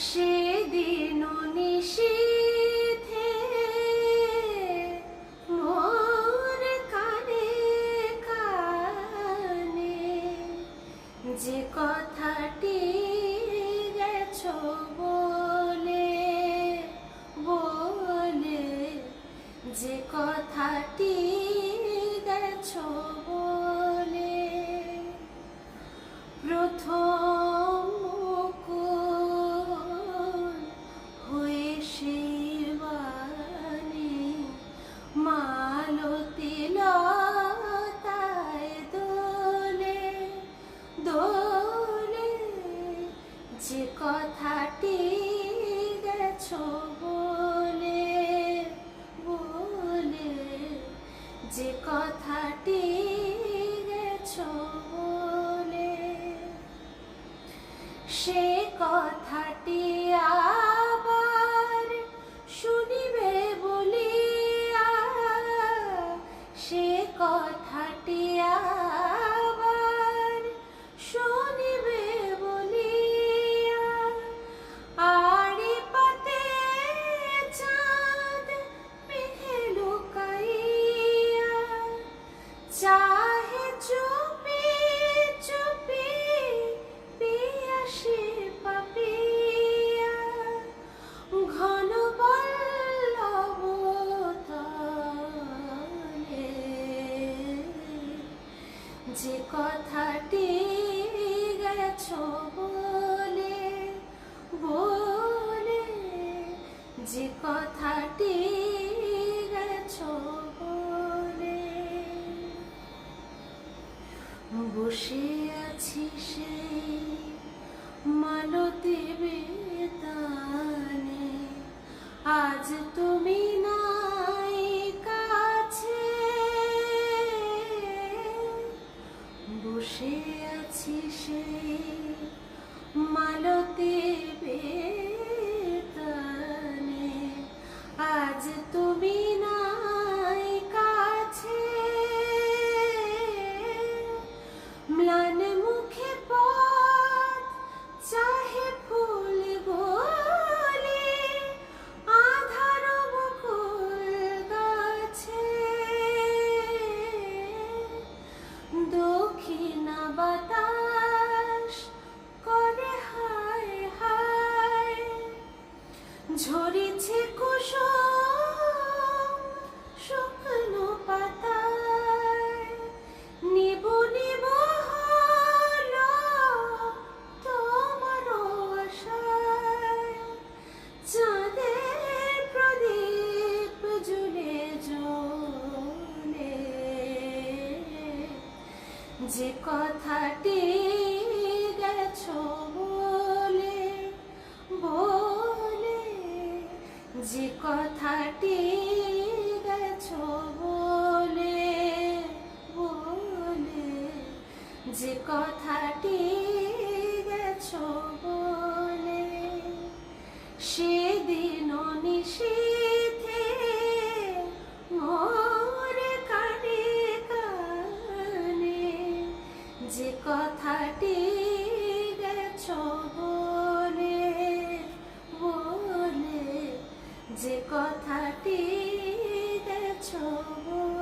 সেদিন নিশীথে মোর কানে কানে যে কথাটি গেছো বলে বলে, যে কথাটি গেছো বলে, প্রথম মুকুল হয়ে সেই বাণী মালতী লতায় দোলে দোলে, যে কথাটি গেছো বলে বলে, যে কথাটি গেছো বলে, সে কথাটি আবার শুনিবে বলিয়া, সে কথাটি আবার শুনিবে বলিয়া, আড়ি পাতে চাঁদ মেঘে লুকাইয়া চাহে চুপি চুপি পিয়াসী পাপিয়া, ঘন পল্লব তলে, যে কথাটি গেছো বলে বলে, যে কথাটি গেছো বলে, বসে আছি সেই মালতী বেতানে, আজ তুমি নাই কাছে, বসে আছি সেই মালতী বেতানে, আজ তুমি নাই কাছে, ম্লান মুখে পথ চাহে ফুল গলি আধার বকুল গাছে, দক্ষিণা বাতাস করে হায় হায়, ঝরিছে কুসুম শুকনো পাতায়, নিব নিব হলো তোমার আশায়, চাঁদের প্রদীপ জ্বলে জ্বলে, যে কথাটি গেছো বলে বলে, যে কথাটি গেছো বলে বলে, যে কথাটি গেছো বলে, সেদিন নিশীথে মোর কানে কানে যে কথাটি গেছো বলে বলে, যে কথাটি গেছো বলে।